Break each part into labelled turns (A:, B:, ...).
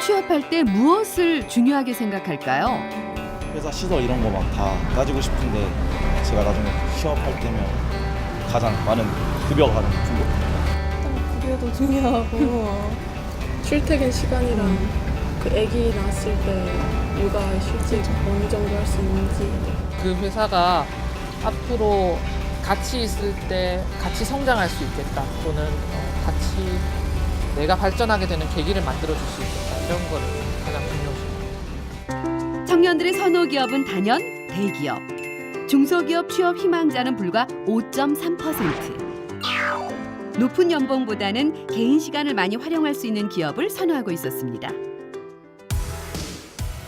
A: 취업할 때 무엇을 중요하게 생각할까요?
B: 회사 시설 이런 거 막 다 가지고 싶은데 제가 나중에 취업할 때면 가장 많은 급여가 가장 큰 거.
C: 일단 급여도 중요하고 출퇴근 시간이랑 그 아기 낳았을 때 육아 실제 어느 정도 할 수 있는지.
D: 그 회사가 앞으로 같이 있을 때 같이 성장할 수 있겠다 또는 같이 내가 발전하게 되는 계기를 만들어 줄 수 있겠다 이런 거를 가장 중요시.
A: 청년들의 선호 기업은 단연 대기업. 중소기업 취업 희망자는 불과 5.3%. 높은 연봉보다는 개인 시간을 많이 활용할 수 있는 기업을 선호하고 있었습니다.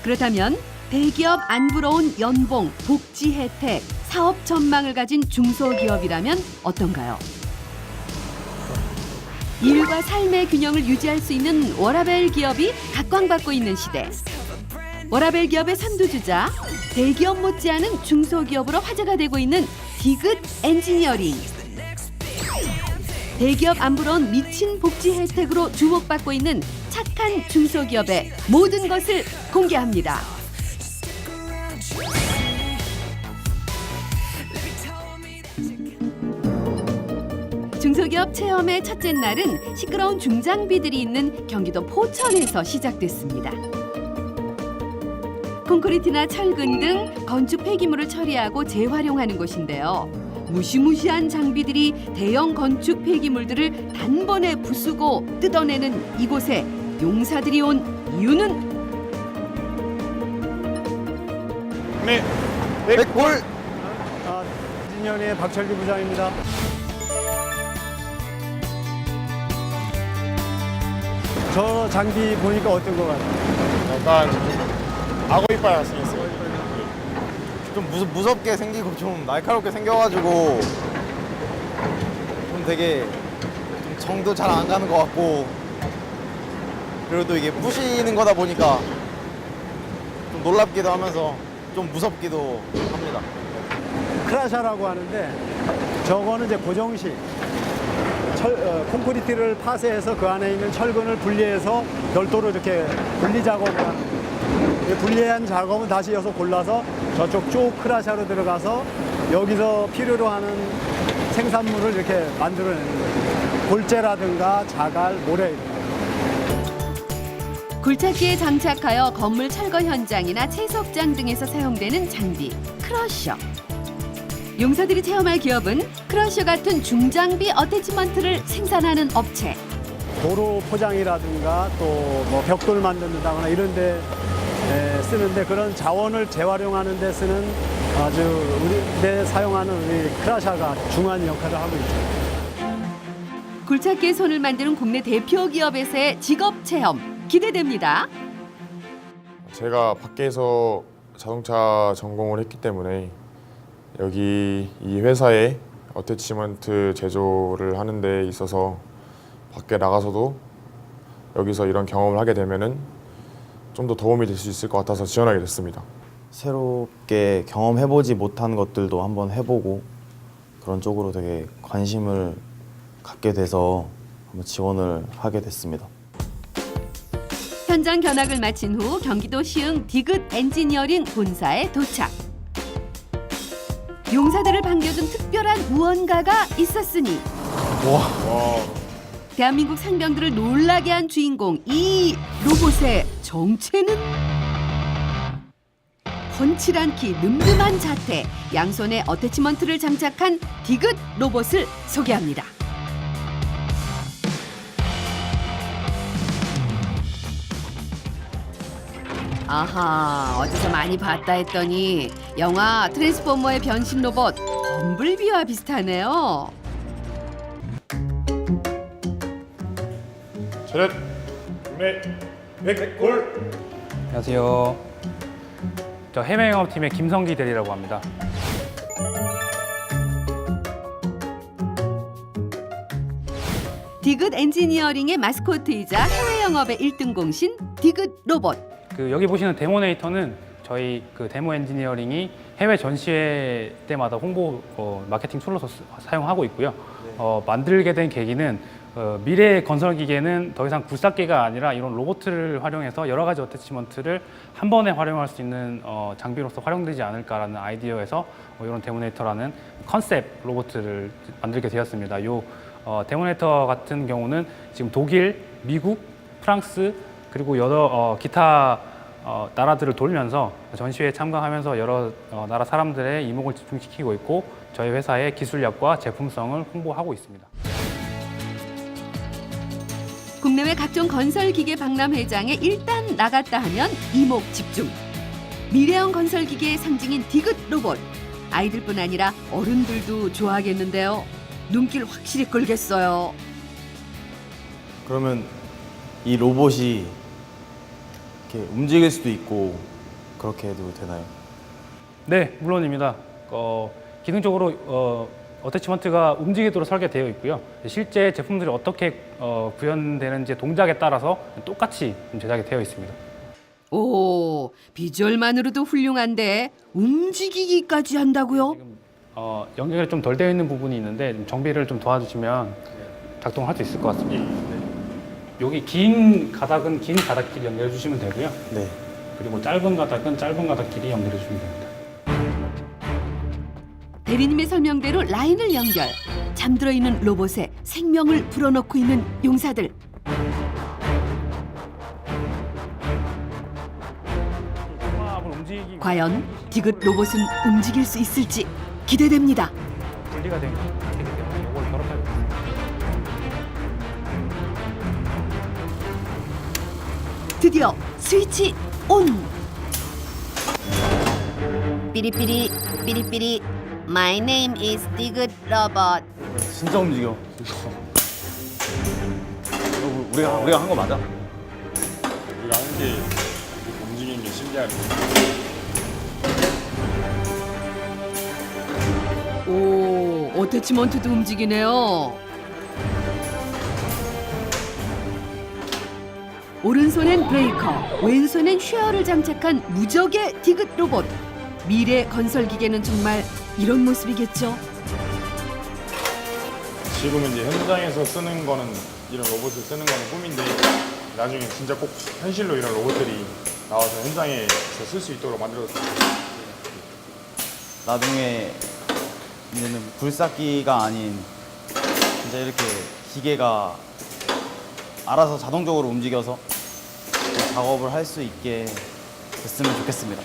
A: 그렇다면 대기업 안 부러운 연봉, 복지 혜택, 사업 전망을 가진 중소기업이라면 어떤가요? 일과 삶의 균형을 유지할 수 있는 워라밸 기업이 각광받고 있는 시대. 워라밸 기업의 선두주자, 대기업 못지않은 중소기업으로 화제가 되고 있는 디귿 엔지니어링. 대기업 안 부러운 미친 복지 혜택으로 주목받고 있는 착한 중소기업의 모든 것을 공개합니다. 중소기업 체험의 첫째 날은 시끄러운 중장비들이 있는 경기도 포천에서 시작됐습니다. 콘크리트나 철근 등 건축 폐기물을 처리하고 재활용하는 곳인데요. 무시무시한 장비들이 대형 건축 폐기물들을 단번에 부수고 뜯어내는 이곳에 용사들이 온 이유는?
E: 네,
F: 백골.
E: 진년의 박철기 부장입니다. 저 장비 보니까 어떤 것 같아요?
F: 약간 악어 이빨 같이 생겼어요. 좀 무섭게 생기고 좀 날카롭게 생겨가지고 좀 되게 좀 정도 잘 안 가는 것 같고, 그리고 또 이게 부시는 거다 보니까 좀 놀랍기도 하면서 좀 무섭기도 합니다.
E: 크라샤라고 하는데 저거는 이제 고정식 콘크리트를 파쇄해서 그 안에 있는 철근을 분리해서 별도로 이렇게 분리 작업을 하는 거예요. 이 분리한 작업은 다시 이어서 골라서 저쪽 쭉 크라샤로 들어가서 여기서 필요로 하는 생산물을 이렇게 만들어내는 거예요. 골재라든가 자갈, 모래 이런 거.
A: 굴착기에 장착하여 건물 철거 현장이나 채석장 등에서 사용되는 장비, 크러셔. 용사들이 체험할 기업은 크러셔 같은 중장비 어태치먼트를 생산하는 업체.
E: 도로 포장이라든가 또 뭐 벽돌 만든다거나 이런 데 쓰는데, 그런 자원을 재활용하는 데 쓰는 아주 우리 사용하는 우리 크라샤가 중요한 역할을 하고 있죠.
A: 굴착기에 손을 만드는 국내 대표 기업에서의 직업 체험 기대됩니다.
G: 제가 밖에서 자동차 전공을 했기 때문에 여기 이 회사에 어태치먼트 제조를 하는 데 있어서 밖에 나가서도 여기서 이런 경험을 하게 되면은 좀 더 도움이 될 수 있을 것 같아서 지원하게 됐습니다.
F: 새롭게 경험해보지 못한 것들도 한번 해보고 그런 쪽으로 되게 관심을 갖게 돼서 한번 지원을 하게 됐습니다.
A: 현장 견학을 마친 후 경기도 시흥 디귿 엔지니어링 본사에 도착. 용사들을 반겨준 특별한 무언가가 있었으니 대한민국 상병들을 놀라게 한 주인공, 이 로봇의 정체는? 펀치란 키, 늠름한 자태, 양손에 어태치먼트를 장착한 디귿 로봇을 소개합니다. 아하, 어디서 많이 봤다 했더니 영화 트랜스포머의 변신 로봇 범블비와 비슷하네요.
G: 차렷! 네, 백골!
H: 안녕하세요. 저 해외 영업팀의 김성기 대리라고 합니다.
A: 디귿 엔지니어링의 마스코트이자 해외 영업의 1등 공신 디귿 로봇.
H: 여기 보시는 데모네이터는 저희 데모 엔지니어링이 해외 전시회 때마다 홍보 마케팅 툴로서 사용하고 있고요. 만들게 된 계기는 미래의 건설 기계는 더 이상 굴삭기가 아니라 이런 로봇을 활용해서 여러 가지 어태치먼트를 한 번에 활용할 수 있는 장비로서 활용되지 않을까라는 아이디어에서 이런 데모네이터라는 컨셉 로봇을 만들게 되었습니다. 이 데모네이터 같은 경우는 지금 독일, 미국, 프랑스 그리고 여러 기타 나라들을 돌면서 전시회에 참가하면서 여러 나라 사람들의 이목을 집중시키고 있고 저희 회사의 기술력과 제품성을 홍보하고 있습니다.
A: 국내외 각종 건설 기계 박람 회장에 일단 나갔다 하면 이목 집중. 미래형 건설 기계의 상징인 디귿 로봇. 아이들뿐 아니라 어른들도 좋아하겠는데요. 눈길 확실히 끌겠어요.
F: 그러면 이 로봇이 이렇게 움직일 수도 있고 그렇게 해도 되나요?
H: 네, 물론입니다. 기능적으로 어태치먼트가 움직이도록 설계되어 있고요. 실제 제품들이 어떻게 구현되는지 동작에 따라서 똑같이 제작이 되어 있습니다.
A: 오, 비주얼만으로도 훌륭한데 움직이기까지 한다고요?
H: 지금 연결이 좀 덜 되어 있는 부분이 있는데 좀 정비를 좀 도와주시면 작동할 수 있을 것 같습니다. 여기 긴 가닥은 긴 가닥끼리 연결해 주시면 되고요.
F: 네.
H: 그리고 짧은 가닥은 짧은 가닥끼리 연결해 주시면 됩니다.
A: 대리님의 설명대로 라인을 연결. 잠들어 있는 로봇에 생명을 불어넣고 있는 용사들. 과연 디귿 로봇은 움직일 수 있을지 기대됩니다.
H: 분리가 되기 때문에 이걸 결합하겠습니다.
A: 드디어 스위치 온. 삐리삐리 삐리삐리. My name is 디귿 로봇.
B: 진짜 움직여. 우리가 한 거 맞아?
G: 우리가 하는 게 움직이는 게 신기하네.
A: 오, 어태치먼트도 움직이네요. 오른손엔 브레이커, 왼손엔 쉐어를 장착한 무적의 디귿 로봇. 미래 건설 기계는 정말 이런 모습이겠죠.
G: 지금 이제 현장에서 쓰는 거는 이런 로봇을 쓰는 거는 꿈인데 나중에 진짜 꼭 현실로 이런 로봇들이 나와서 현장에서 쓸 수 있도록 만들어졌어요.
F: 나중에 이제는 굴삭기가 아닌 진짜 이렇게 기계가 알아서 자동적으로 움직여서 작업을 할 수 있게 됐으면 좋겠습니다.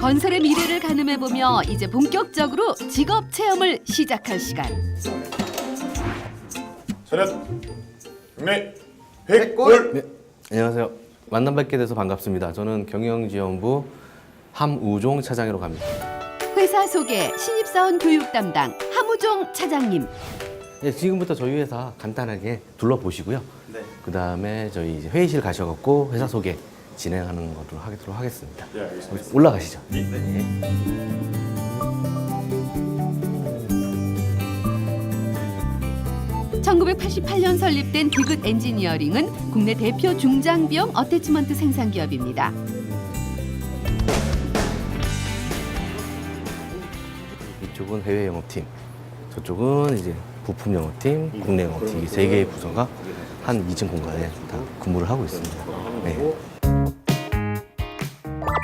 A: 건설의 미래를 가늠해보며 이제 본격적으로 직업 체험을 시작할 시간.
G: 차렷! 경례! 백골!
I: 네, 안녕하세요. 만남 뵙게 돼서 반갑습니다. 저는 경영지원부 함우종 차장이라고 합니다.
A: 회사 소개, 신입사원 교육 담당 함우종 차장님.
I: 네, 지금부터 저희 회사 간단하게 둘러보시고요.
F: 네.
I: 그 다음에 저희 이제 회의실 가셔갖고 회사 소개 진행하는 것으로 하도록 하겠습니다.
G: 네, 알겠습니다.
I: 올라가시죠.
G: 네.
I: 네.
A: 1988년 설립된 디귿 엔지니어링은 국내 대표 중장비용 어태치먼트 생산 기업입니다.
I: 이쪽은 해외 영업팀, 저쪽은 이제 부품 영업팀, 국내 영업팀 이 세 개의 부서가 한 2층 공간에 다 근무를 하고 있습니다. 네.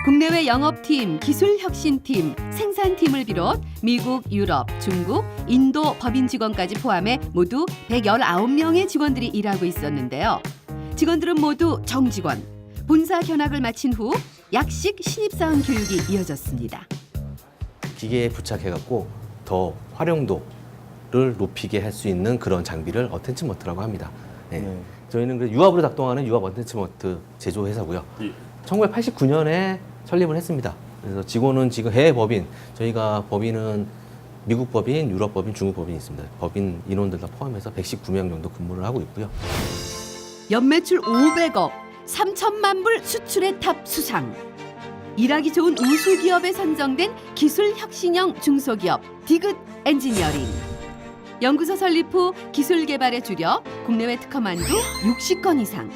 A: 국내외 영업팀, 기술혁신팀, 생산팀을 비롯 미국, 유럽, 중국, 인도 법인 직원까지 포함해 모두 119명의 직원들이 일하고 있었는데요. 직원들은 모두 정직원. 본사 견학을 마친 후 약식 신입사원 교육이 이어졌습니다.
I: 기계에 부착해갖고 더 활용도를 높이게 할 수 있는 그런 장비를 어태치먼트라고 합니다. 네.
F: 네.
I: 저희는 그 유압으로 작동하는 유압 어태치먼트 제조 회사고요. 1989년에 설립을 했습니다. 그래서 직원은 지금 해외 법인, 저희가 법인은 미국 법인, 유럽 법인, 중국 법인이 있습니다. 법인 인원들 다 포함해서 119명 정도 근무를 하고 있고요.
A: 연매출 500억, 3천만 불 수출의 탑 수상. 일하기 좋은 우수 기업에 선정된 기술 혁신형 중소기업 디귿 엔지니어링. 연구소 설립 후 기술 개발에 줄여 국내외 특허만도 60건 이상,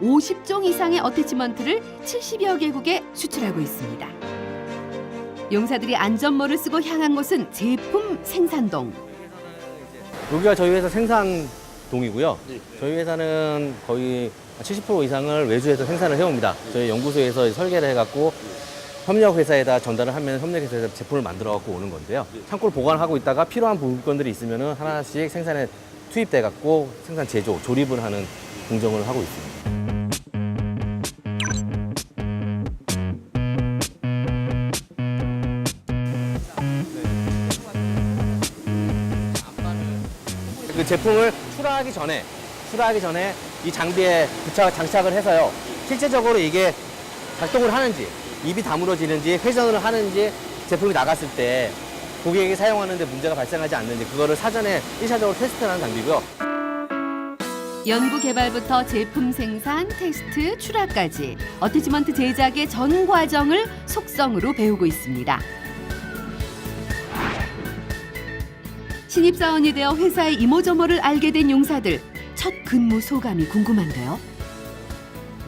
A: 50종 이상의 어태치먼트를 70여 개국에 수출하고 있습니다. 용사들이 안전모를 쓰고 향한 곳은 제품 생산동.
I: 여기가 저희 회사 생산동이고요. 저희 회사는 거의 70% 이상을 외주에서 생산을 해옵니다. 저희 연구소에서 설계를 해갖고 협력회사에다 전달을 하면 협력회사에서 제품을 만들어갖고 오는 건데요. 창고를 보관하고 있다가 필요한 물건들이 있으면 하나씩 생산에 투입돼갖고 생산 제조, 조립을 하는 공정을 하고 있습니다. 그 제품을 출하하기 전에 이 장비에 장착을 해서요. 실제적으로 이게 작동을 하는지, 입이 다물어지는지, 회전을 하는지, 제품이 나갔을 때 고객이 사용하는데 문제가 발생하지 않는지 그거를 사전에 1차적으로 테스트하는 장비고요.
A: 연구 개발부터 제품 생산, 테스트, 출하까지 어태치먼트 제작의 전 과정을 속성으로 배우고 있습니다. 신입사원이 되어 회사의 이모저모를 알게 된 용사들, 첫 근무 소감이 궁금한데요.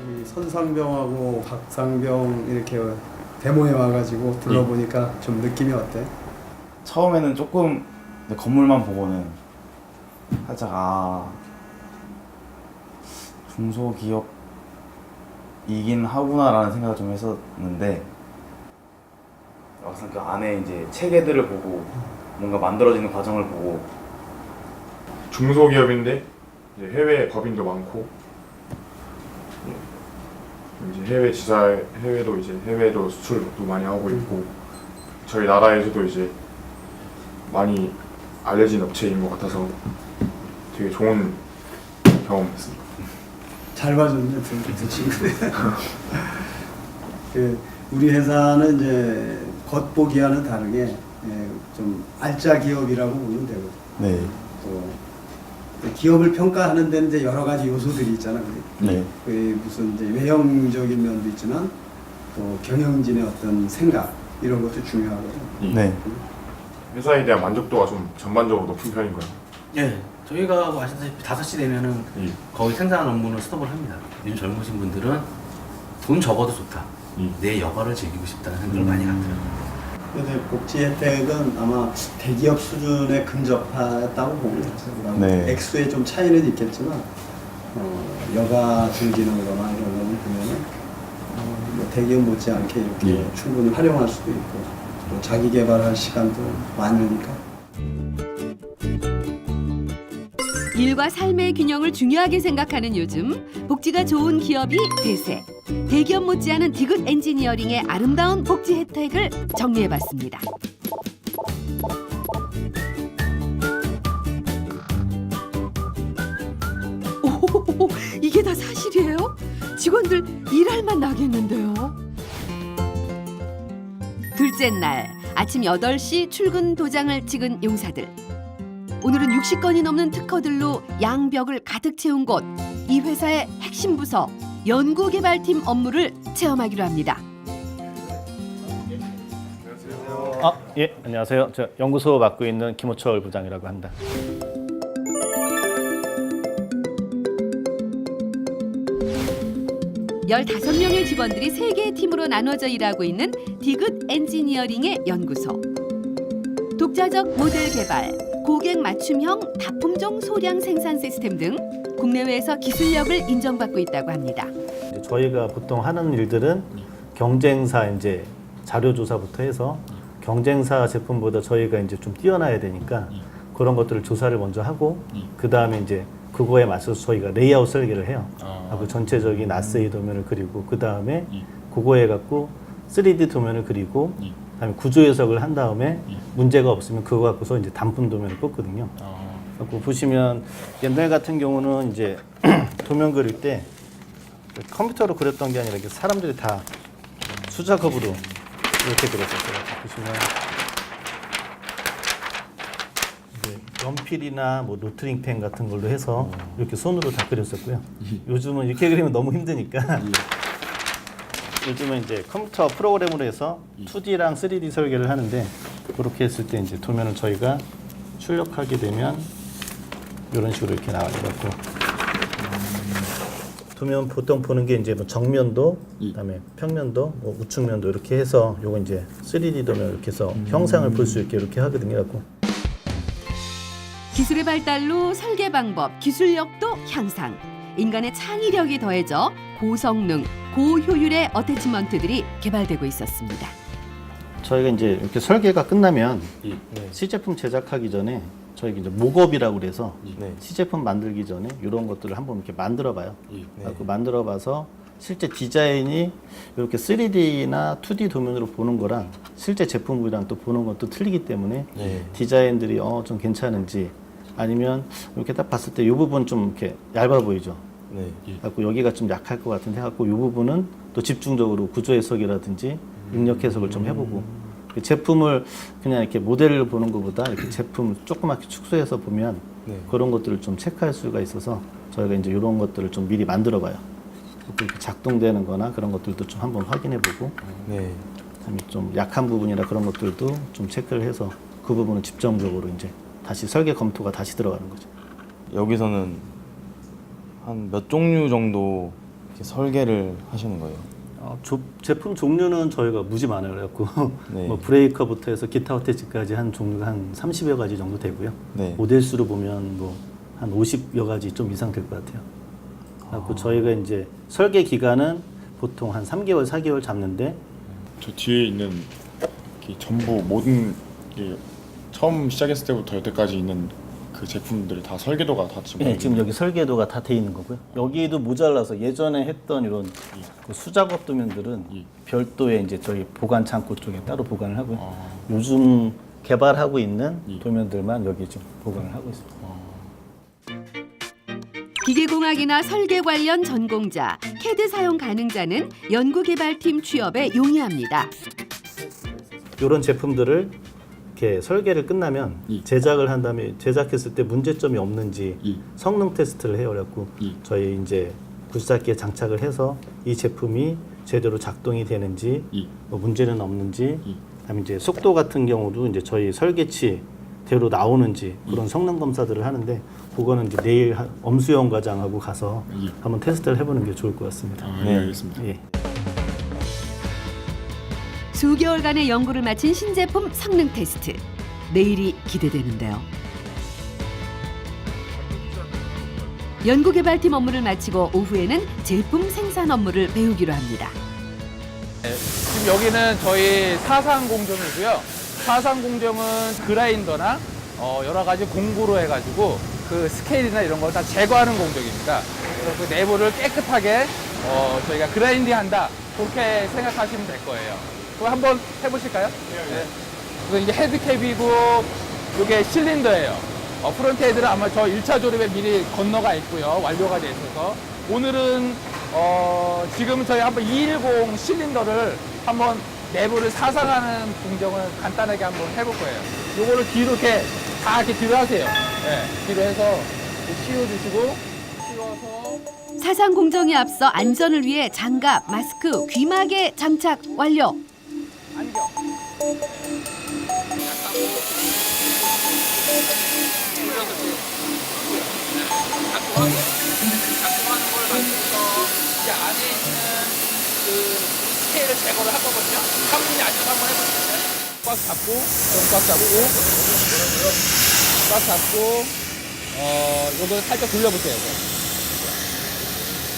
E: 이 선상병하고 박상병 이렇게 데모에 와가지고 둘러보니까 좀 느낌이 어때?
B: 처음에는 조금 건물만 보고는 살짝 중소기업이긴 하구나라는 생각을 좀 했었는데 막상 그 안에 이제 체계들을 보고 뭔가 만들어지는 과정을 보고
G: 중소기업인데 이제 해외 법인도 많고 이제 해외도 이제 해외로 수출도 많이 하고 있고 저희 나라에서도 이제 많이 알려진 업체인 것 같아서 되게 좋은 경험이었습니다.
E: 잘 봐줬네, 두 친구들. 우리 회사는 이제 겉보기와는 다르게 좀 알짜 기업이라고 보면 되거든요.
B: 네.
E: 또 기업을 평가하는 데는 이제 여러 가지 요소들이 있잖아요.
B: 네.
E: 무슨 이제 외형적인 면도 있지만 또 경영진의 어떤 생각 이런 것도 중요하거든요.
B: 네.
G: 회사에 대한 만족도가 좀 전반적으로 높은 편인 거예요.
I: 네, 저희가 뭐 아시다시피 5시 되면은 거의 생산 업무는 스톱을 합니다. 요즘 젊으신 분들은 돈 적어도 좋다. 내 여가를 즐기고 싶다는 생각을 많이 하더라고요.
E: 근데 복지 혜택은 아마 대기업 수준에 근접하다고 보고 있어요.
B: 네.
E: 액수에 좀 차이는 있겠지만 여가 즐기는 거나 이런 거는 보면은 뭐 대기업 못지않게 이렇게 충분히 활용할 수도 있고 또 자기 개발할 시간도 많으니까.
A: 일과 삶의 균형을 중요하게 생각하는 요즘, 복지가 좋은 기업이 대세. 대기업 못지않은 디귿 엔지니어링의 아름다운 복지 혜택을 정리해봤습니다. 오, 이게 다 사실이에요? 직원들 일할 맛 나겠는데요? 둘째 날, 아침 8시 출근 도장을 찍은 용사들. 오늘은 60건이 넘는 특허들로 양벽을 가득 채운 곳, 이 회사의 핵심 부서 연구개발팀 업무를 체험하기로 합니다.
J: 예, 안녕하세요. 저 연구소 맡고 있는 김호철 부장이라고 합니다.
A: 열다섯 명의 직원들이 3개의 팀으로 나눠져 일하고 있는 디귿 엔지니어링의 연구소. 독자적 모델 개발, 고객 맞춤형 다품종 소량 생산 시스템 등 국내외에서 기술력을 인정받고 있다고 합니다.
J: 저희가 보통 하는 일들은 경쟁사 이제 자료 조사부터 해서 경쟁사 제품보다 저희가 이제 좀 뛰어나야 되니까 그런 것들을 조사를 먼저 하고 그 다음에 이제 그거에 맞춰서 저희가 레이아웃 설계를 해요. 그 전체적인 아세이 도면을 그리고 그 다음에 그거에 갖고 3D 도면을 그리고 그다음에 구조 해석을 한 다음에 문제가 없으면 그거 갖고서 이제 단품 도면을 뽑거든요. 그리고 보시면 옛날 같은 경우는 이제 도면 그릴 때 컴퓨터로 그렸던 게 아니라 이렇게 사람들이 다 수작업으로 이렇게 그렸었어요. 보시면 이제 연필이나 뭐 노트링 펜 같은 걸로 해서 이렇게 손으로 다 그렸었고요. 요즘은 이렇게 그리면 너무 힘드니까 요즘은 이제 컴퓨터 프로그램으로 해서 2D랑 3D 설계를 하는데 그렇게 했을 때 이제 도면을 저희가 출력하게 되면 이런 식으로 이렇게 나와가지고 도면 보통 보는 게 이제 뭐 정면도, 그다음에 평면도, 뭐 우측면도 이렇게 해서 요거 이제 3D 도면 이렇게 해서 형상을 볼 수 있게 이렇게 하거든요. 갖고
A: 기술의 발달로 설계 방법, 기술력도 향상. 인간의 창의력이 더해져 고성능, 고효율의 어태치먼트들이 개발되고 있었습니다.
J: 저희가 이제 이렇게 설계가 끝나면
B: 네.
J: 시제품 제작하기 전에 저희가 이제 목업이라고 그래서
B: 네.
J: 시제품 만들기 전에 이런 것들을 한번 이렇게 만들어 봐요.
B: 네.
J: 그래서 만들어 봐서 실제 디자인이 이렇게 3D나 2D 도면으로 보는 거랑 실제 제품이랑 또 보는 것도 틀리기 때문에
B: 네.
J: 디자인들이 좀 괜찮은지 아니면 이렇게 딱 봤을 때 이 부분 좀 이렇게 얇아 보이죠.
B: 네.
J: 갖고 여기가 좀 약할 것 같은데 갖고 이 부분은 또 집중적으로 구조 해석이라든지 입력 해석을 좀 해보고 그 제품을 그냥 이렇게 모델을 보는 것보다 이렇게 제품 조그맣게 축소해서 보면
B: 네.
J: 그런 것들을 좀 체크할 수가 있어서 저희가 이제 이런 것들을 좀 미리 만들어 봐요. 이렇게 작동되는 거나 그런 것들도 좀 한번 확인해 보고
B: 네.
J: 그다음에 좀 약한 부분이나 그런 것들도 좀 체크를 해서 그 부분은 집중적으로 이제 다시 설계 검토가 다시 들어가는 거죠.
B: 여기서는 한 몇 종류 정도 이렇게 설계를 하시는 거예요?
J: 제품 종류는 저희가 무지 많아요. 그래갖고
B: 네.
J: 뭐 브레이커부터 해서 기타 어태치까지 한 종류가 한 30여 가지 정도 되고요.
B: 네.
J: 모델 수로 보면 뭐 한 50여 가지 좀 이상 될 것 같아요. 그래갖고 저희가 이제 설계 기간은 보통 한 3개월, 4개월 잡는데
G: 저 뒤에 있는 전부 모든 처음 시작했을 때부터 여태까지 있는 그 제품들이 다 설계도가 다 지금
J: 네, 지금 여기 설계도가 다 돼 있는 거고요. 여기도 모자라서 예전에 했던 이런 그 수작업 도면들은 별도의 이제 저희 보관 창고 쪽에 따로 보관을 하고요. 요즘 개발하고 있는 도면들만 여기 지금 보관을 하고 있습니다.
A: 기계공학이나 설계 관련 전공자, CAD 사용 가능자는 연구개발팀 취업에 용이합니다.
J: 이런 제품들을 이렇게 설계를 끝나면 제작을 한 다음에 제작했을 때 문제점이 없는지 성능 테스트를 해요. 그래갖고 저희 이제 굴삭기에 장착을 해서 이 제품이 제대로 작동이 되는지 뭐 문제는 없는지 그다음에 이제 속도 같은 경우도 이제 저희 설계치대로 나오는지 그런 성능 검사들을 하는데 그거는 이제 내일 엄수영 과장하고 가서 한번 테스트를 해보는 게 좋을 것 같습니다.
G: 네, 알겠습니다.
J: 예.
A: 수개월간의 연구를 마친 신제품 성능 테스트. 내일이 기대되는데요. 연구개발팀 업무를 마치고 오후에는 제품 생산 업무를 배우기로 합니다.
D: 지금 여기는 저희 사상 공정이고요. 사상 공정은 그라인더나 여러 가지 공구로 해가지고 그 스케일이나 이런 걸 다 제거하는 공정입니다. 그래서 그 내부를 깨끗하게 저희가 그라인딩한다 그렇게 생각하시면 될 거예요. 그럼 한번 해보실까요? 네. 그래서 이게 헤드캡이고 이게 실린더예요. 프론트 헤드는 아마 저 1차 조립에 미리 건너가 있고요. 완료가 돼 있어서 오늘은 지금 저희 한번 210 실린더를 한번 내부를 사상하는 공정을 간단하게 한번 해볼 거예요. 요거를 뒤로 이렇게 다 이렇게 뒤로 하세요. 네, 뒤로 해서 씌워주시고 씌워서
A: 사상 공정에 앞서 안전을 위해 장갑, 마스크, 귀마개 장착 완료.
D: 안경. 작동하는 걸 만들어서 이 안에 있는 그 스케일을 제거를 할 거거든요. 한분이 앉아서 한번 해보실까요? 꽉 잡고, 꽉 잡고, 요거 살짝 돌려보세요.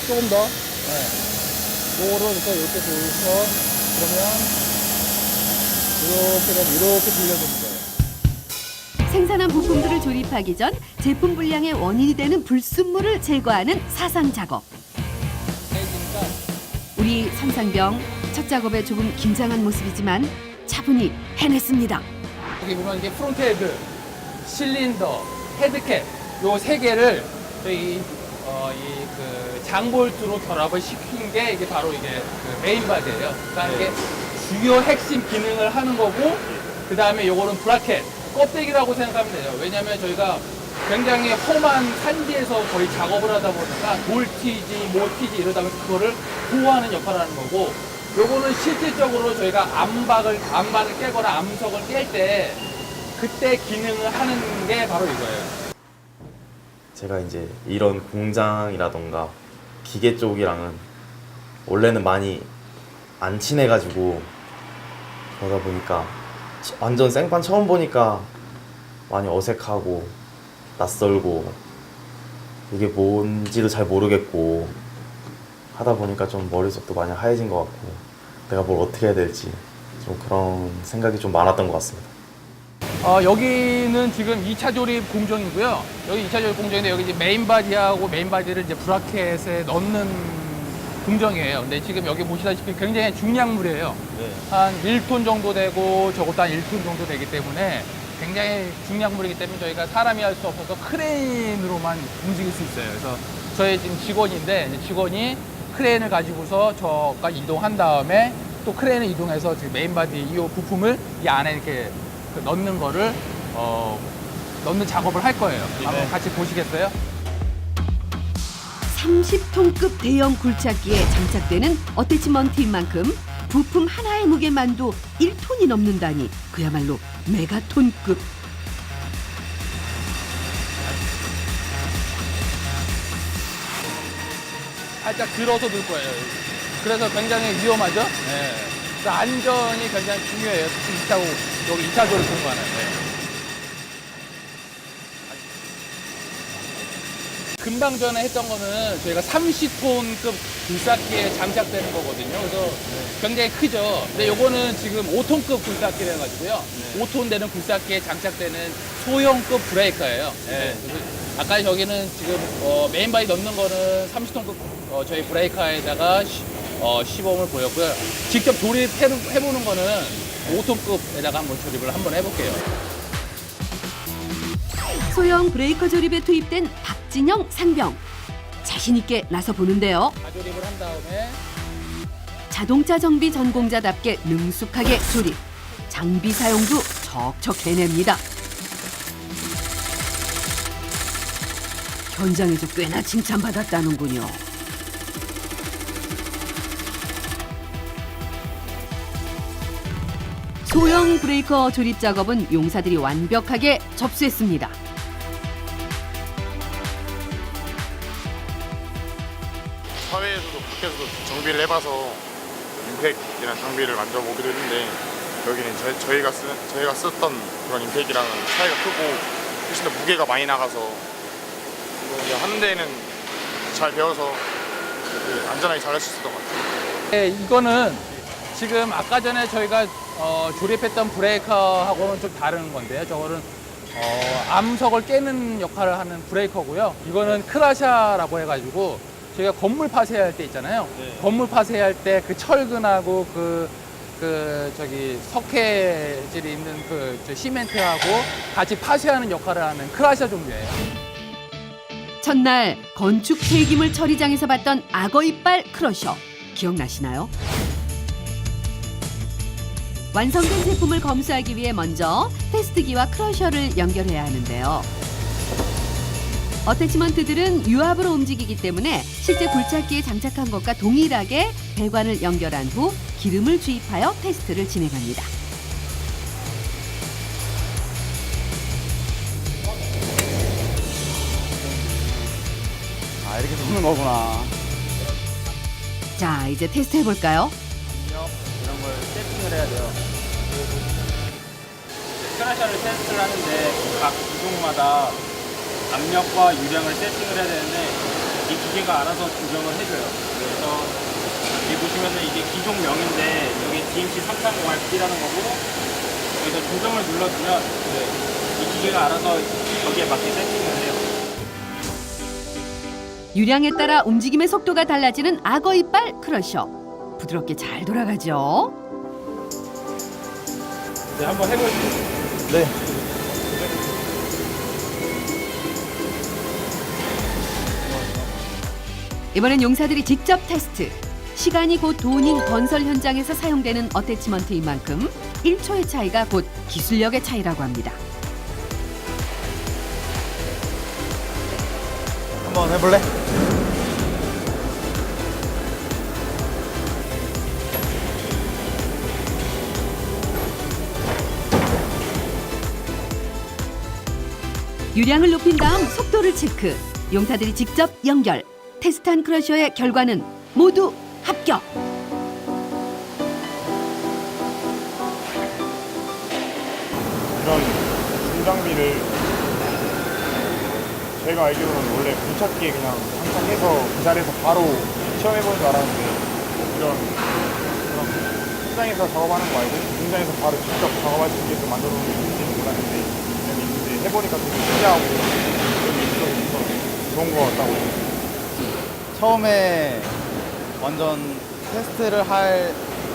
D: 조금 더. 네. 요거를 이렇게 돌려서 그러면 이렇게 돌려주는 거예요.
A: 생산한 부품들을 조립하기 전 제품 불량의 원인이 되는 불순물을 제거하는 사상 작업. 우리 삼상병 첫 작업에 조금 긴장한 모습이지만 차분히 해냈습니다.
D: 여기 보면 이게 프론트 헤드, 실린더, 헤드캡 요 세 개를 저희 그 장볼트로 결합을 시킨 게 이게 바로 이게 그 메인 바디예요. 그러니까 이게 주요 핵심 기능을 하는 거고 그 다음에 요거는 브라켓, 껍데기라고 생각하면 돼요. 왜냐하면 저희가 굉장히 험한 산지에서 거의 작업을 하다 보니까 돌티지, 모티지 이러다 보니까 그거를 보호하는 역할을 하는 거고 요거는 실질적으로 저희가 암반을 깨거나 암석을 깰 때 그때 기능을 하는 게 바로 이거예요.
B: 제가 이제 이런 공장이라던가 기계 쪽이랑은 원래는 많이 안 친해가지고 그러다 보니까 완전 생판 처음 보니까 많이 어색하고
F: 낯설고 이게 뭔지도 잘 모르겠고 하다 보니까 좀 머릿속도 많이 하얘진 것 같고 내가 뭘 어떻게 해야 될지 좀 그런 생각이 좀 많았던 것 같습니다.
K: 여기는 지금 2차 조립 공정이고요. 여기 2차 조립 공정인데 여기 이제 메인 바디하고 메인 바디를 이제 브라켓에 넣는 공정이에요. 근데 지금 여기 보시다시피 굉장히 중량물이에요. 한 1톤 정도 되고 저것도 한 1톤 정도 되기 때문에 굉장히 중량물이기 때문에 저희가 사람이 할 수 없어서 크레인으로만 움직일 수 있어요. 그래서 저희 지금 직원인데 이제 직원이 크레인을 가지고서 저까지 이동한 다음에 또 크레인을 이동해서 지금 메인 바디 이 부품을 이 안에 이렇게 넣는 거를 넣는 작업을 할 거예요. 한번 같이 보시겠어요?
A: 30톤급 대형 굴착기에 장착되는 어태치먼트인 만큼 부품 하나의 무게만도 1톤이 넘는다니 그야말로 메가톤급.
K: 살짝 들어서 넣을 거예요. 그래서 굉장히 위험하죠? 네. 그래서 안전이 굉장히 중요해요. 특히 2차, 여기 2차 조립 공간은. 네. 금방 전에 했던 거는 저희가 30톤급 굴삭기에 장착되는 거거든요. 그래서 굉장히 크죠. 근데 요거는 지금 5톤급 굴삭기라 해가지고요. 5톤 되는 굴삭기에 장착되는 소형급 브레이커예요. 네. 그래서 아까 저기는 지금 메인 바디 넣는 거는 30톤급 저희 브레이커에다가 시범을 보였고요. 직접 조립해보는 거는 5톤급에다가 한번 조립을 한번 해볼게요.
A: 소형 브레이커 조립에 투입된 박진영 상병. 자신 있게 나서 보는데요.
K: 조립을 한 다음에
A: 자동차 정비 전공자답게 능숙하게 조립. 장비 사용도 척척 해냅니다. 현장에서 꽤나 칭찬받았다는군요. 소형 브레이커 조립 작업은 용사들이 완벽하게 접수했습니다.
G: 사회에서도 밖에서도 정비를 해봐서 임팩이라는 장비를 만져보기도 했는데 여기는 저희가 썼던 그런 임팩이랑은 차이가 크고 훨씬 더 무게가 많이 나가서 이제 하는 데는 잘 배워서 안전하게 잘 할 수 있었던 것 같아요.
K: 네, 이거는 지금 아까 전에 저희가 조립했던 브레이커하고는 좀 다른 건데요. 저거는 암석을 깨는 역할을 하는 브레이커고요. 이거는 크라샤라고 해가지고 저희가 건물 파쇄할 때 있잖아요. 건물 파쇄할 때 그 철근하고 저기 석회질이 있는 저 시멘트하고 같이 파쇄하는 역할을 하는 크라샤 종류예요.
A: 첫날 건축 폐기물 처리장에서 봤던 악어 이빨 크러셔 기억나시나요? 완성된 제품을 검수하기 위해 먼저 테스트기와 크러셔를 연결해야 하는데요. 어태치먼트들은 유압으로 움직이기 때문에 실제 굴착기에 장착한 것과 동일하게 배관을 연결한 후 기름을 주입하여 테스트를 진행합니다.
E: 아, 이렇게 놓는 거구나.
A: 자, 이제 테스트 해볼까요?
H: 이런 걸 세팅을 해야 돼요. 크라샤를 테스트를 하는데 각 구동마다 압력과 유량을 세팅을 해야 되는데 이 기계가 알아서 조정을 해줘요. 그래서 여기 보시면은 이게 기종명인데 여기 DMC 330RP라는 거고 여기서 조정을 눌러주면 이 기계가 알아서 거기에 맞게 세팅을 해요.
A: 유량에 따라 움직임의 속도가 달라지는 악어 이빨 크러셔. 부드럽게 잘 돌아가죠.
H: 네, 한번 해보시죠.
F: 네.
A: 이번엔 용사들이 직접 테스트. 시간이 곧 돈인 건설 현장에서 사용되는 어태치먼트인 만큼 1초의 차이가 곧 기술력의 차이라고 합니다.
F: 한번 해볼래?
A: 유량을 높인 다음 속도를 체크. 용사들이 직접 연결. 테스트한 크러셔의 결과는 모두 합격.
G: 이런 중장비를 제가 알기로는 원래 굴착기에 그냥 항상 해서 그 자리에서 바로 시험해보는 줄 알았는데 이런 현장에서 작업하는 거 말고 공장에서 바로 직접 작업할 수 있게끔 만들어 놓은 게 있는지는 몰랐는데 여기 이제 해보니까 되게 신기하고 여기 있어서 좋은 거 같다고
B: 처음에 완전 테스트를 할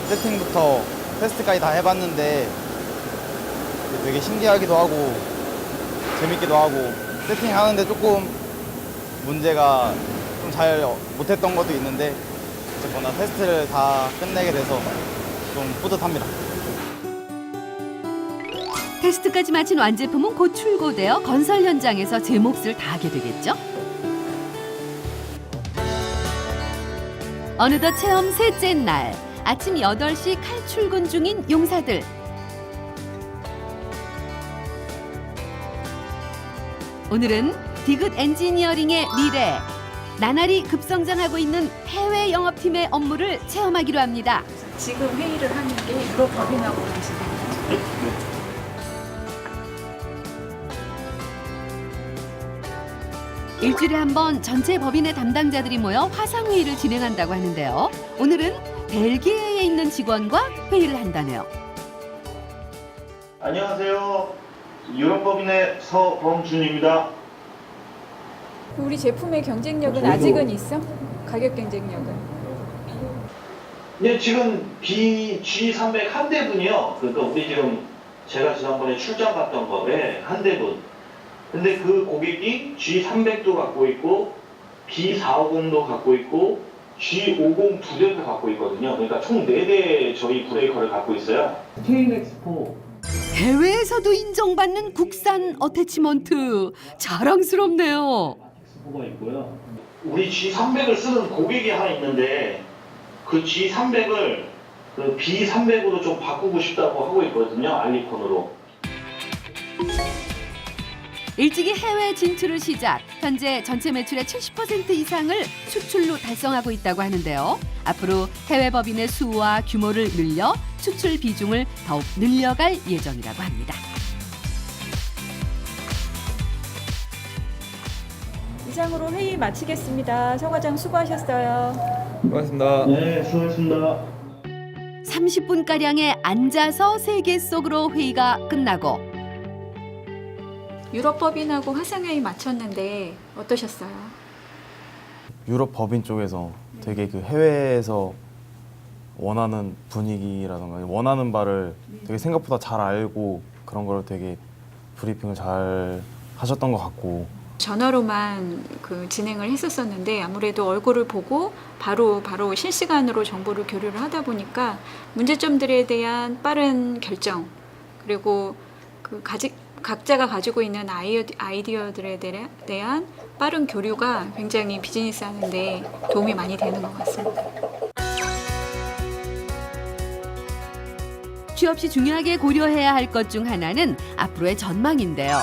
B: 세팅부터 테스트까지 다 해봤는데 되게 신기하기도 하고 재밌기도 하고 세팅하는데 조금 문제가 좀 잘 못했던 것도 있는데 어쨌거나 테스트를 다 끝내게 돼서 좀 뿌듯합니다.
A: 테스트까지 마친 완제품은 곧 출고되어 건설 현장에서 제 몫을 다하게 되겠죠? 어느덧 체험 셋째 날. 아침 8시 칼출근 중인 용사들. 오늘은 디귿 엔지니어링의 미래, 나날이 급성장하고 있는 해외 영업팀의 업무를 체험하기로 합니다.
L: 지금 회의를 하는 게 유럽 법인하고 계시네요.
A: 일주일에 한 번 전체 법인의 담당자들이 모여 화상회의를 진행한다고 하는데요. 오늘은 벨기에에 있는 직원과 회의를 한다네요.
M: 안녕하세요. 유럽법인의 서범준입니다.
L: 우리 제품의 경쟁력은 아직은 있어? 가격 경쟁력은?
M: 네, 지금 G300 한 대분이요. 그러니까 우리 지금 제가 지난번에 출장 갔던 거에 한 대분. 근데 그 고객이 G300도 갖고 있고 B450도 갖고 있고 G50 두 대도 갖고 있거든요. 그러니까 총 4대 저희 브레이커를 갖고 있어요. 케인엑스포.
A: 해외에서도 인정받는 국산 어태치먼트. 자랑스럽네요.
M: 엑스포가 있고요. 우리 G300을 쓰는 고객이 하나 있는데 그 G300을 그 B300으로 좀 바꾸고 싶다고 하고 있거든요. 알리콘으로.
A: 일찍이 해외 진출을 시작. 현재 전체 매출의 70% 이상을 수출로 달성하고 있다고 하는데요. 앞으로 해외 법인의 수와 규모를 늘려 수출 비중을 더욱 늘려갈 예정이라고 합니다.
L: 이상으로 회의 마치겠습니다. 서 과장 수고하셨어요.
G: 고맙습니다.
M: 네, 수고하셨습니다.
A: 30분가량의 앉아서 세계 속으로 회의가 끝나고
L: 유럽 법인하고 화상회의 마쳤는데 어떠셨어요?
F: 유럽 법인 쪽에서 되게 그 해외에서 원하는 분위기라던가 원하는 바를 되게 생각보다 잘 알고 그런 걸 되게 브리핑을 잘 하셨던 것 같고
L: 전화로만 그 진행을 했었었는데 아무래도 얼굴을 보고 바로 실시간으로 정보를 교류를 하다 보니까 문제점들에 대한 빠른 결정 그리고 그 각자가 가지고 있는 아이디어들에 대한 빠른 교류가 굉장히 비즈니스 하는데 도움이 많이 되는 것 같습니다.
A: 취업 시 중요하게 고려해야 할 것 중 하나는 앞으로의 전망인데요.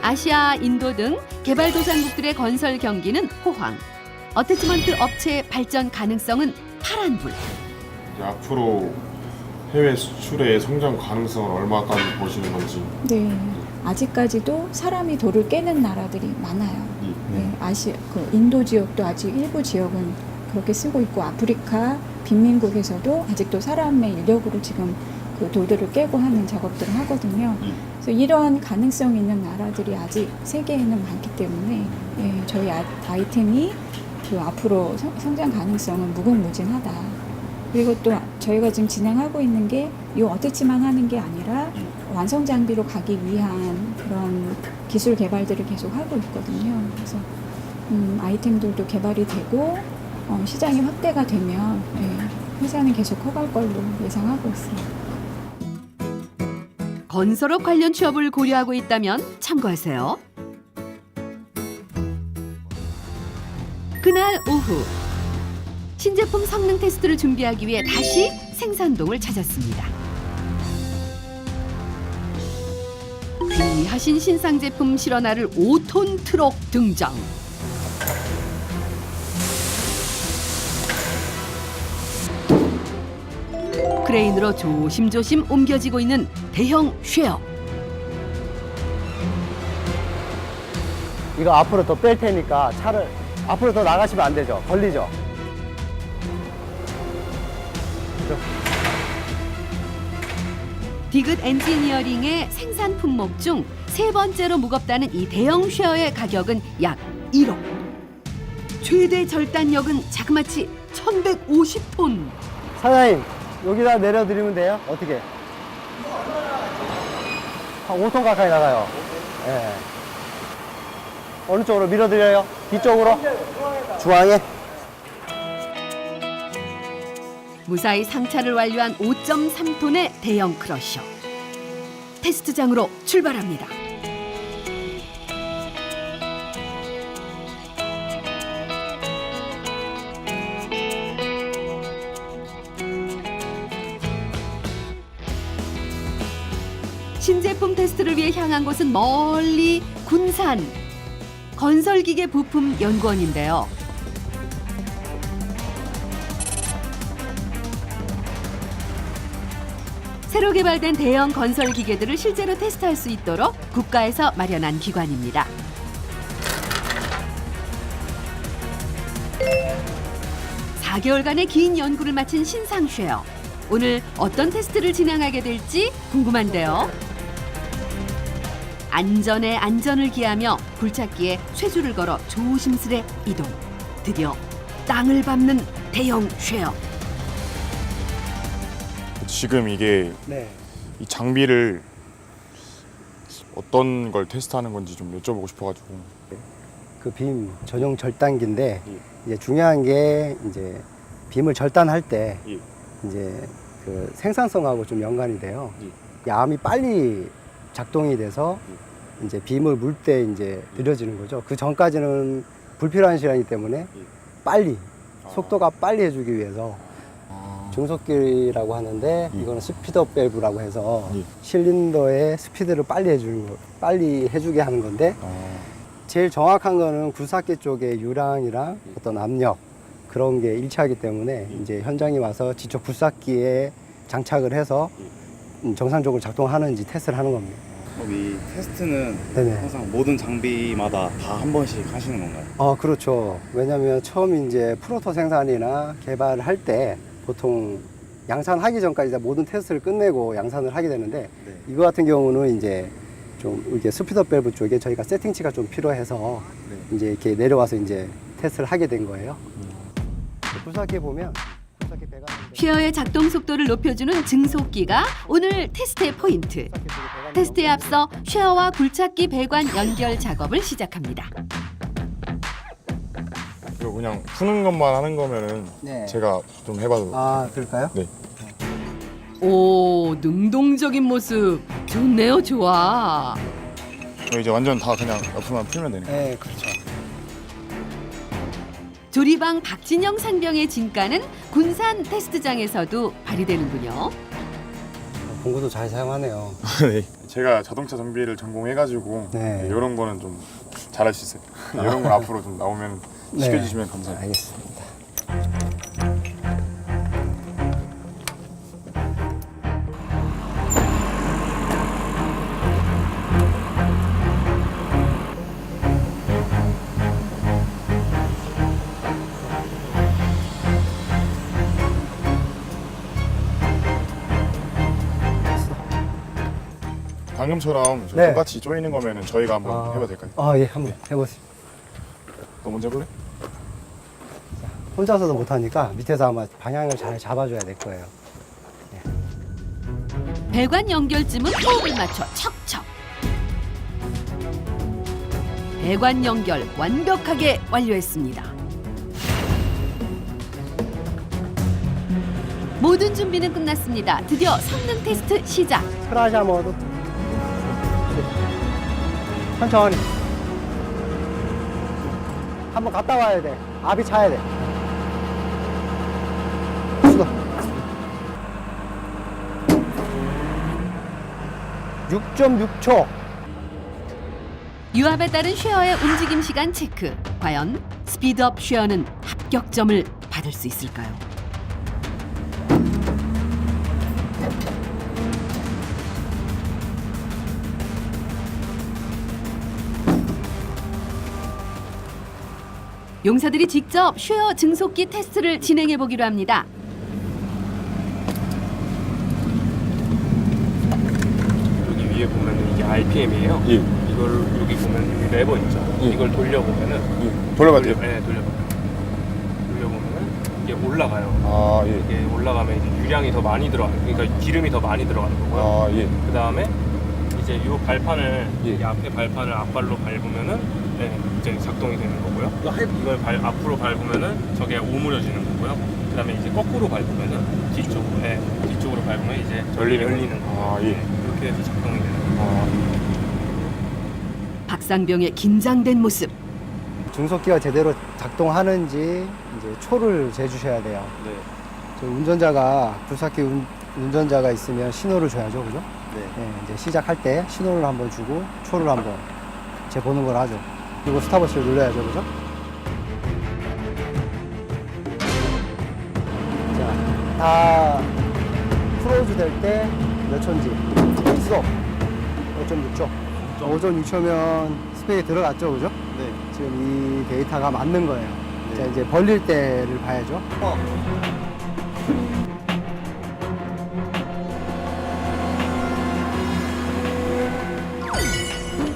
A: 아시아, 인도 등 개발도상국들의 건설 경기는 호황. 어태치먼트 업체의 발전 가능성은 파란불.
G: 앞으로 해외 수출의 성장 가능성을 얼마까지 보시는 건지.
L: 네, 아직까지도 사람이 돌을 깨는 나라들이 많아요. 네, 그 인도 지역도 아직 일부 지역은 그렇게 쓰고 있고 아프리카 빈민국에서도 아직도 사람의 인력으로 지금 그 돌들을 깨고 하는 작업들을 하거든요. 그래서 이런 가능성 있는 나라들이 아직 세계에는 많기 때문에 저희 아이템이 그 앞으로 성장 가능성은 무궁무진하다. 그리고 또 저희가 지금 진행하고 있는 게 이 어태치만 하는 게 아니라 완성 장비로 가기 위한 그런 기술 개발들을 계속 하고 있거든요. 그래서 아이템들도 개발이 되고 시장이 확대가 되면 회사는 계속 커갈 걸로 예상하고 있습니다.
A: 건설업 관련 취업을 고려하고 있다면 참고하세요. 그날 오후 신제품 성능 테스트를 준비하기 위해 다시 생산동을 찾았습니다. 귀하신 신상 제품 실어 나를 5톤 트럭 등장. 크레인으로 조심조심 옮겨지고 있는 대형 쉐어.
E: 이거 앞으로 더 뺄 테니까 차를 앞으로 더 나가시면 안 되죠. 걸리죠.
A: 디귿 엔지니어링의 생산 품목 중 세 번째로 무겁다는 이 대형 쉐어의 가격은 약 1억. 최대 절단력은 자그마치 1150톤.
E: 사장님, 여기다 내려드리면 돼요? 어떻게? 한 5톤 가까이 나가요. 예. 어느 쪽으로 밀어드려요? 뒤쪽으로? 중앙에?
A: 무사히 상차를 완료한 5.3톤의 대형 크러셔. 테스트장으로 출발합니다. 신제품 테스트를 위해 향한 곳은 멀리 군산 건설기계 부품 연구원인데요. 새로 개발된 대형 건설 기계들을 실제로 테스트할 수 있도록 국가에서 마련한 기관입니다. (4개월간의) 긴 연구를 마친 신상 쉐어. 오늘 어떤 테스트를 진행하게 될지 궁금한데요. 안전에 안전을 기하며 굴착기에 쇠줄을 걸어 조심스레 이동. 드디어 땅을 밟는 대형 쉐어.
G: 지금 이게
E: 네.
G: 이 장비를 어떤 걸 테스트하는 건지 좀 여쭤보고 싶어가지고.
E: 그 빔 전용 절단기인데 이제 중요한 게 이제 빔을 절단할 때 이제 그 생산성하고 좀 연관이 돼요. 암이 빨리 작동이 돼서 이제 빔을 물 때 이제 느려지는 거죠. 그 전까지는 불필요한 시간이기 때문에 빨리 속도가 빨리 해주기 위해서 중속기라고 하는데 이거는 스피더 밸브라고 해서 실린더의 스피드를 빨리 해주게 하는 건데 제일 정확한 거는 굴삭기 쪽의 유량이랑 어떤 압력 그런 게 일치하기 때문에 이제 현장에 와서 직접 굴삭기에 장착을 해서 정상적으로 작동하는지 테스트를 하는 겁니다.
B: 이 테스트는
E: 네네.
B: 항상 모든 장비마다 다 한 번씩 하시는 건가요?
E: 그렇죠. 왜냐하면 처음 이제 프로토 생산이나 개발할 때 보통 양산하기 전까지 다 모든 테스트를 끝내고 양산을 하게 되는데 이거 같은 경우는 이제 좀 이렇게 스피더 밸브 쪽에 저희가 세팅치가 좀 필요해서 이제 이렇게 내려와서 이제 테스트를 하게 된 거예요. 굴삭기 보면 굴삭기 배가
A: 쉐어의 작동 속도를 높여주는 증속기가 오늘 테스트의 포인트. 테스트에 앞서 쉐어와 굴착기 배관 연결 작업을 시작합니다.
G: 이거 그냥 푸는 것만 하는 거면은
E: 네.
G: 제가 좀 해봐도.
E: 그럴까요?
G: 네.
A: 오, 능동적인 모습. 좋네요, 좋아.
G: 이제 완전 다 그냥 옆으로만 풀면 되네요.
E: 네, 그렇죠.
A: 조리방 박진영 상병의 진가는 군산 테스트장에서도 발휘되는군요.
E: 공구도 잘 사용하네요.
G: 네. 제가 자동차 정비를 전공해가지고
E: 네.
G: 이런 거는 좀 잘할 수 있어요. 이런 건 앞으로 좀 나오면 시켜주시면 감사해요.
E: 알겠습니다.
G: 방금처럼
E: 네.
G: 똑같이 조이는 거면은 저희가 한번 해봐도 될까요?
E: 예, 한번 해보세요.
G: 너 먼저 해볼래?
E: 혼자서도 못하니까 밑에서 아마 방향을 잘 잡아줘야 될 거예요.
A: 배관 연결쯤은 호흡을 맞춰 척척. 배관 연결 완벽하게 완료했습니다. 모든 준비는 끝났습니다. 드디어 성능 테스트 시작.
E: 크라샤 모드. 천천히. 한번 갔다 와야 돼. 압이 차야 돼. 수도. 6.6초.
A: 유압에 따른 쉐어의 움직임 시간 체크. 과연 스피드업 쉐어는 합격점을 받을 수 있을까요? 용사들이 직접 쉐어 증속기 테스트를 진행해 보기로 합니다.
N: 여기 위에 보면 이게 RPM이에요.
G: 예.
N: 이걸 여기 보면 레버 있죠.
G: 예.
N: 이걸 돌려보면은
G: 돌려봐도 돼요?
N: 네, 돌려보면은 이게 올라가요.
G: 아, 예.
N: 이게 올라가면 이제 유량이 더 많이 들어가요. 그러니까 기름이 더 많이 들어가는 거고요.
G: 아, 예.
N: 그 다음에 이제 이 발판을
G: 예.
N: 이 앞에 발판을 앞발로 밟으면은 네, 이제 작동이 되는 거고요. 이걸 앞으로 밟으면은 저게 오므려지는 거고요. 그 다음에 이제 거꾸로 밟으면은 뒤쪽으로 밟으면 이제 열리는 거예요.
G: 아, 예.
N: 이렇게 해서 작동이 되는 거예요.
A: 박상병의 긴장된 모습.
O: 증속기가 제대로 작동하는지 이제 초를 재주셔야 돼요.
B: 네.
O: 저 운전자가 불삭기 운전자가 있으면 신호를 줘야죠, 그죠?
B: 네.
O: 이제 시작할 때 신호를 한번 주고 초를 한번 재보는 걸 하죠. 그리고 스탑워치를 눌러야죠, 그죠? 자, 다 크로즈 될 때 몇 초인지 스톱 5.6초. 5.6초면 스펙이 들어갔죠, 그죠?
B: 네.
O: 지금 이 데이터가 맞는 거예요. 자, 이제 벌릴 때를 봐야죠.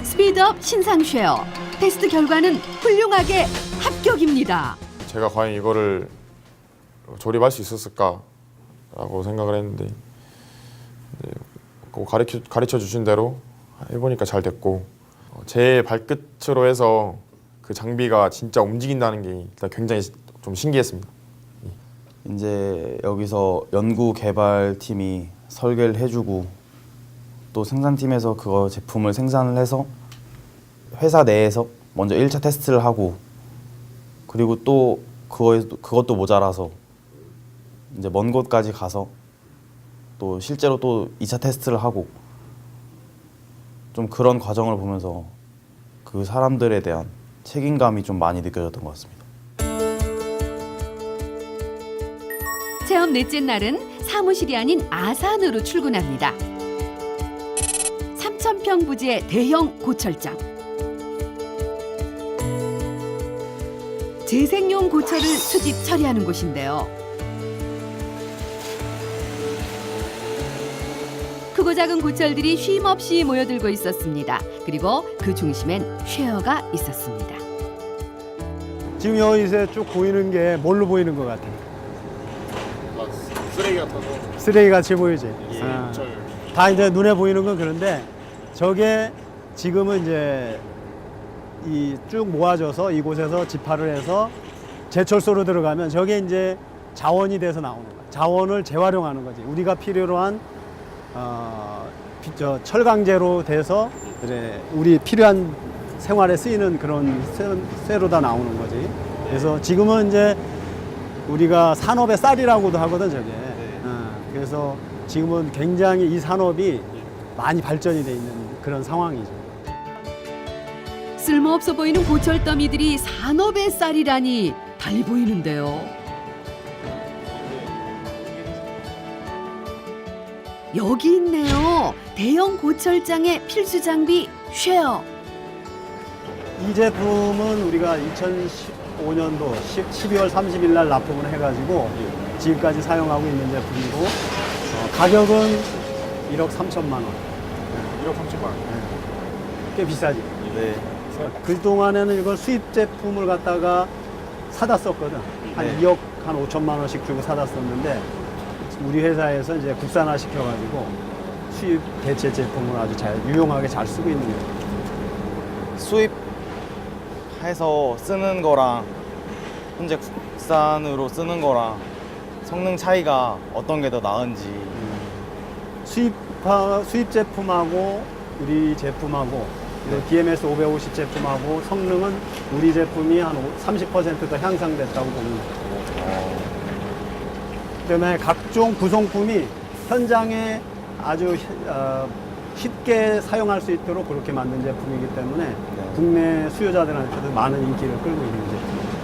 A: 스피드업 신상 쉐어. 테스트 결과는 훌륭하게 합격입니다.
G: 제가 과연 이거를 조립할 수 있었을까라고 생각을 했는데 가르쳐 주신 대로 해보니까 잘 됐고 제 발끝으로 해서 그 장비가 진짜 움직인다는 게 일단 굉장히 좀 신기했습니다.
B: 이제 여기서 연구 개발팀이 설계를 해주고 또 생산팀에서 그거 제품을 생산을 해서 회사 내에서 먼저 1차 테스트를 하고 그리고 또 그것도 모자라서 이제 먼 곳까지 가서 또 실제로 또 2차 테스트를 하고 좀 그런 과정을 보면서 그 사람들에 대한 책임감이 좀 많이 느껴졌던 것 같습니다.
A: 체험 넷째 날은 사무실이 아닌 아산으로 출근합니다. 3,000평 부지의 대형 고철장. 재생용 고철을 수집 처리하는 곳인데요. 크고 작은 고철들이 쉼없이 모여들고 있었습니다. 그리고 그 중심엔 쉐어가 있었습니다.
E: 지금 여기서 쭉 보이는 게 뭘로 보이는 것 같아요?
G: 쓰레기 같아서.
E: 쓰레기 같이 보이지?
G: 예,
E: 아. 다 이제 눈에 보이는 건 그런데 저게 지금은 이제 이 쭉 모아져서 이곳에서 집화를 해서 제철소로 들어가면 저게 이제 자원이 돼서 나오는 거야. 자원을 재활용하는 거지. 우리가 필요로 한 철강제로 돼서 그래 우리 필요한 생활에 쓰이는 그런 쇠로 다 나오는 거지. 그래서 지금은 이제 우리가 산업의 쌀이라고도 하거든 저게. 그래서 지금은 굉장히 이 산업이 많이 발전이 돼 있는 그런 상황이죠.
A: 쓸모없어 보이는 고철 더미들이 산업의 쌀이라니 달리 보이는데요. 여기 있네요. 대형 고철장의 필수 장비 쉐어.
E: 이 제품은 우리가 2015년도 12월 30일 날 납품을 해가지고 지금까지 사용하고 있는 제품이고 가격은 1억 3천만 원.
G: 1억 3천만 원.
E: 꽤 비싸지.
B: 네.
E: 그동안에는 이걸 수입 제품을 갖다가 사다 썼거든. 한 2억 한 5천만 원씩 주고 사다 썼는데 우리 회사에서 이제 국산화 시켜가지고 수입 대체 제품을 아주 잘 유용하게 잘 쓰고 있는 거예요.
B: 수입해서 쓰는 거랑 현재 국산으로 쓰는 거랑 성능 차이가 어떤 게 더 나은지.
E: 수입 제품하고 우리 제품하고 DMS 550 제품하고 성능은 우리 제품이 한 30% 더 향상됐다고 보면 돼요. 그다음에 각종 구성품이 현장에 아주 쉽게 사용할 수 있도록 그렇게 만든 제품이기 때문에 국내 수요자들한테도 많은 인기를 끌고 있는 제품입니다.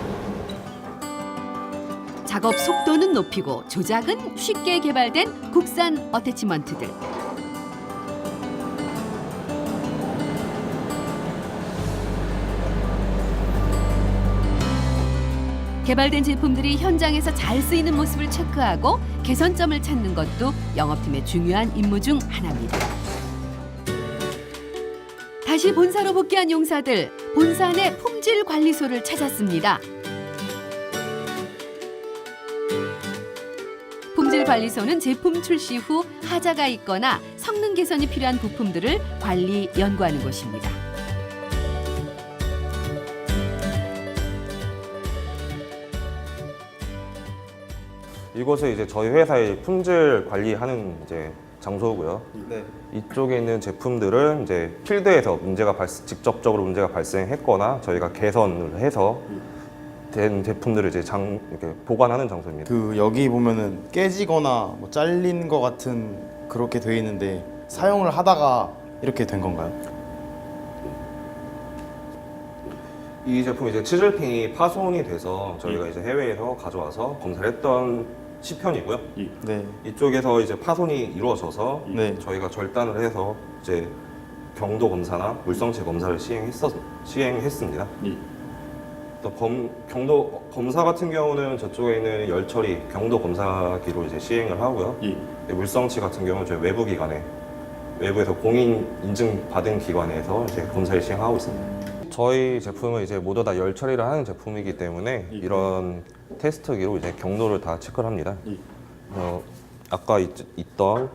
A: 작업 속도는 높이고 조작은 쉽게 개발된 국산 어태치먼트들. 개발된 제품들이 현장에서 잘 쓰이는 모습을 체크하고 개선점을 찾는 것도 영업팀의 중요한 임무 중 하나입니다. 다시 본사로 복귀한 용사들, 본사 내 품질 관리소를 찾았습니다. 품질 관리소는 제품 출시 후 하자가 있거나 성능 개선이 필요한 부품들을 관리, 연구하는 곳입니다.
P: 이곳은 이제 저희 회사의 품질 관리하는 이제 장소고요.
B: 네.
P: 이쪽에 있는 제품들은 이제 필드에서 직접적으로 문제가 발생했거나 저희가 개선을 해서 된 제품들을 이제 이렇게 보관하는 장소입니다.
B: 그 여기 보면은 깨지거나 뭐 잘린 것 같은 그렇게 돼 있는데 사용을 하다가 이렇게 된 건가요?
P: 이 제품 이제 치즐핀이 파손이 돼서 저희가 이제 해외에서 가져와서 검사를 했던 시편이고요.
B: 네.
P: 이쪽에서 이제 파손이 이루어져서
B: 네.
P: 저희가 절단을 해서 이제 경도 검사나 물성치 검사를 시행했습니다. 또 경도 검사 같은 경우는 저쪽에 있는 열처리 경도 검사기로 이제 시행을 하고요. 물성치 같은 경우는 저희 외부 기관에 외부에서 공인 인증 받은 기관에서 이제 검사를 시행하고 있습니다. 저희 제품은 이제 모두 다 열 처리를 하는 제품이기 때문에 이런 테스트기로 이제 경도를 다 체크를 합니다. 아까 있던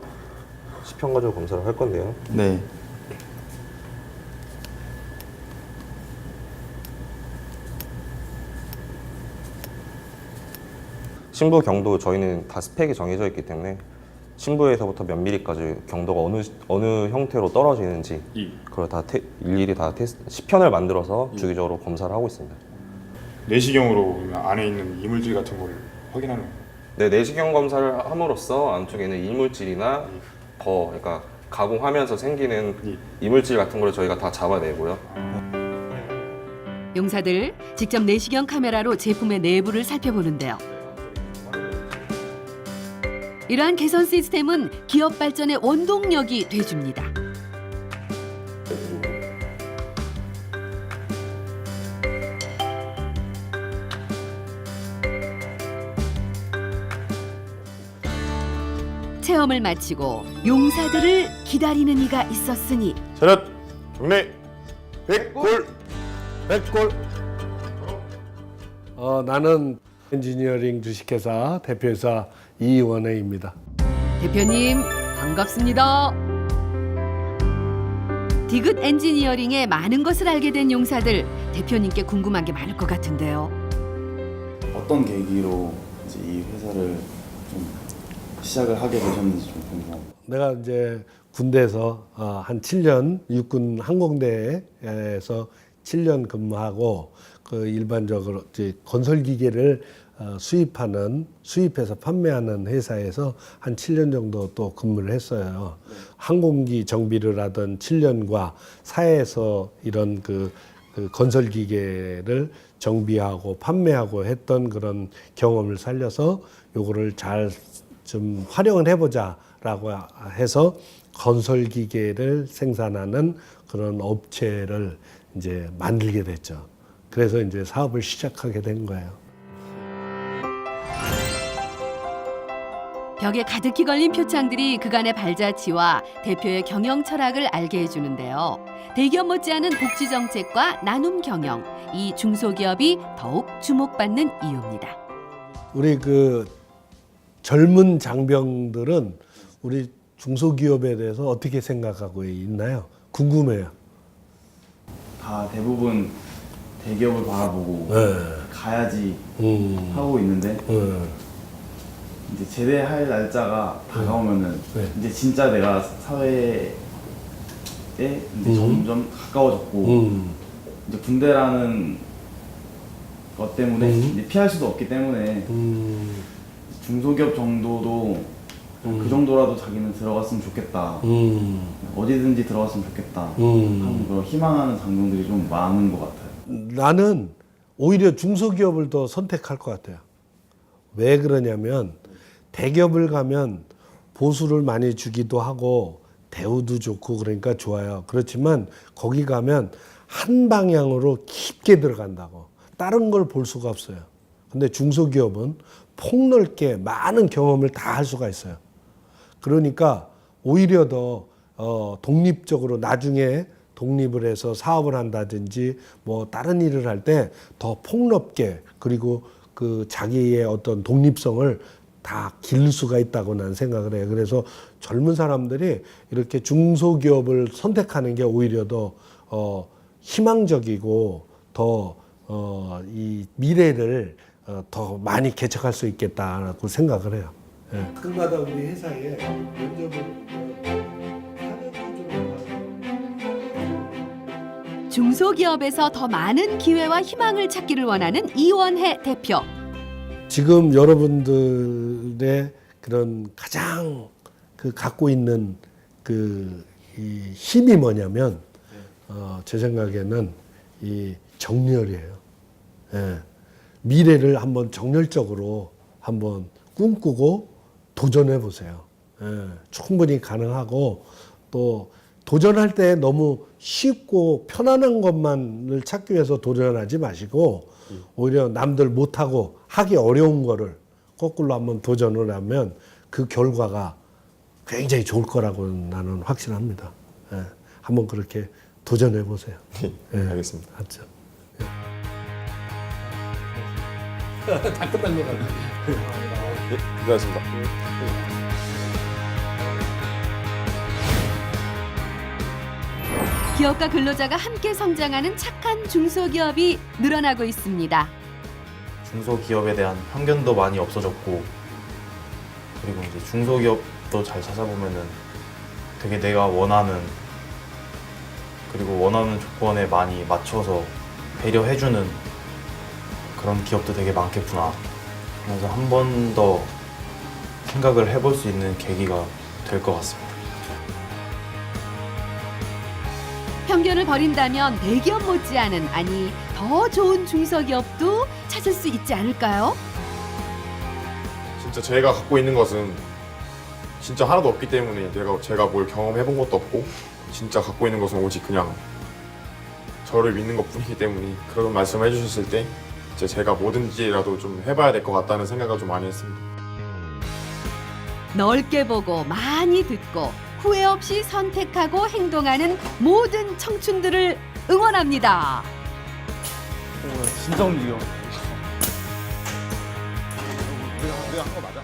P: 시편 가지고 검사를 할 건데요.
B: 네.
P: 신부 경도 저희는 다 스펙이 정해져 있기 때문에 신부에서부터 몇 미리까지 경도가 어느 형태로 떨어지는지 그걸 다 일일이 다 시편을 만들어서 주기적으로 검사를 하고 있습니다.
G: 내시경으로 안에 있는 이물질 같은 걸 확인하는 거예요?
P: 네, 내시경 검사를 함으로써 안쪽에는 이물질이나 그러니까 가공하면서 생기는 이물질 같은 걸 저희가 다 잡아내고요.
A: 용사들 직접 내시경 카메라로 제품의 내부를 살펴보는데요. 이러한 개선 시스템은 기업 발전의 원동력이 돼줍니다. 체험을 마치고 용사들을 기다리는 이가 있었으니
G: 차렷! 경례! 100골!
E: 100골!
Q: 나는 엔지니어링 주식회사 대표이사 이원혜입니다.
A: 대표님 반갑습니다. 디귿 엔지니어링의 많은 것을 알게 된 용사들, 대표님께 궁금한 게 많을 것 같은데요.
B: 어떤 계기로 이제 이 회사를 좀 시작을 하게 되셨는지 좀 궁금합니다.
Q: 내가 이제 군대에서 한 7년 육군 항공대에서 7년 근무하고 그 일반적으로 이제 건설 기계를 수입해서 판매하는 회사에서 한 7년 정도 또 근무를 했어요. 항공기 정비를 하던 7년과 사회에서 이런 그 건설 기계를 정비하고 판매하고 했던 그런 경험을 살려서 요거를 잘 좀 활용을 해보자라고 해서 건설 기계를 생산하는 그런 업체를 이제 만들게 됐죠. 그래서 이제 사업을 시작하게 된 거예요.
A: 벽에 가득히 걸린 표창들이 그간의 발자취와 대표의 경영 철학을 알게 해주는데요. 대기업 못지않은 복지 정책과 나눔 경영, 이 중소기업이 더욱 주목받는 이유입니다.
Q: 우리 그 젊은 장병들은 우리 중소기업에 대해서 어떻게 생각하고 있나요? 궁금해요.
B: 다 대부분 대기업을 바라보고 가야지 하고 있는데 이제 제대할 날짜가 다가오면은 이제 진짜 내가 사회에 이제 점점 가까워졌고 이제 군대라는 것 때문에 이제 피할 수도 없기 때문에 중소기업 정도도 그 정도라도 자기는 들어갔으면 좋겠다. 어디든지 들어갔으면 좋겠다. 하는 그런 희망하는 장병들이 좀 많은 것 같아요.
Q: 나는 오히려 중소기업을 더 선택할 것 같아요. 왜 그러냐면 대기업을 가면 보수를 많이 주기도 하고 대우도 좋고 그러니까 좋아요. 그렇지만 거기 가면 한 방향으로 깊게 들어간다고. 다른 걸 볼 수가 없어요. 근데 중소기업은 폭넓게 많은 경험을 다 할 수가 있어요. 그러니까 오히려 더 독립적으로 나중에 독립을 해서 사업을 한다든지 뭐 다른 일을 할 때 더 폭넓게 그리고 그 자기의 어떤 독립성을 다 기를 수가 있다고 나는 생각을 해요. 그래서 젊은 사람들이 이렇게 중소기업을 선택하는 게 오히려 더 희망적이고 더 이 미래를 더 많이 개척할 수 있겠다고 생각을 해요. 예. 가끔가다 우리 회사에 면접을
A: 중소기업에서 더 많은 기회와 희망을 찾기를 원하는 이원혜 대표.
Q: 지금 여러분들의 그런 가장 그 갖고 있는 그 이 힘이 뭐냐면 제 생각에는 이 정열이에요. 예. 미래를 한번 정열적으로 한번 꿈꾸고 도전해 보세요. 예. 충분히 가능하고 또 도전할 때 너무 쉽고 편안한 것만을 찾기 위해서 도전하지 마시고 오히려 남들 못하고 하기 어려운 거를 거꾸로 한번 도전을 하면 그 결과가 굉장히 좋을 거라고 나는 확신합니다. 예. 한번 그렇게 도전해 보세요.
G: 예, 알겠습니다.
Q: 맞죠?
H: 다 끝난 것 같아요.
G: 예, 고생하셨습니다.
A: 기업과 근로자가 함께 성장하는 착한 중소기업이 늘어나고 있습니다.
B: 중소기업에 대한 편견도 많이 없어졌고 그리고 이제 중소기업도 잘 찾아보면은 되게 내가 원하는 그리고 원하는 조건에 많이 맞춰서 배려해주는 그런 기업도 되게 많겠구나. 그래서 한 번 더 생각을 해볼 수 있는 계기가 될 것 같습니다.
A: 편견을 버린다면 대기업 못지않은 아니 더 좋은 중소기업도 찾을 수 있지 않을까요?
G: 진짜 제가 갖고 있는 것은 진짜 하나도 없기 때문에 제가 뭘 경험해본 것도 없고 진짜 갖고 있는 것은 오직 그냥 저를 믿는 것뿐이기 때문에 그런 말씀을 해주셨을 때 이제 제가 뭐든지라도 좀 해봐야 될 것 같다는 생각을 좀 많이 했습니다.
A: 넓게 보고 많이 듣고 후회 없이 선택하고 행동하는 모든 청춘들을 응원합니다.
H: 진짜 움직여.
G: 내가 한 거 맞아?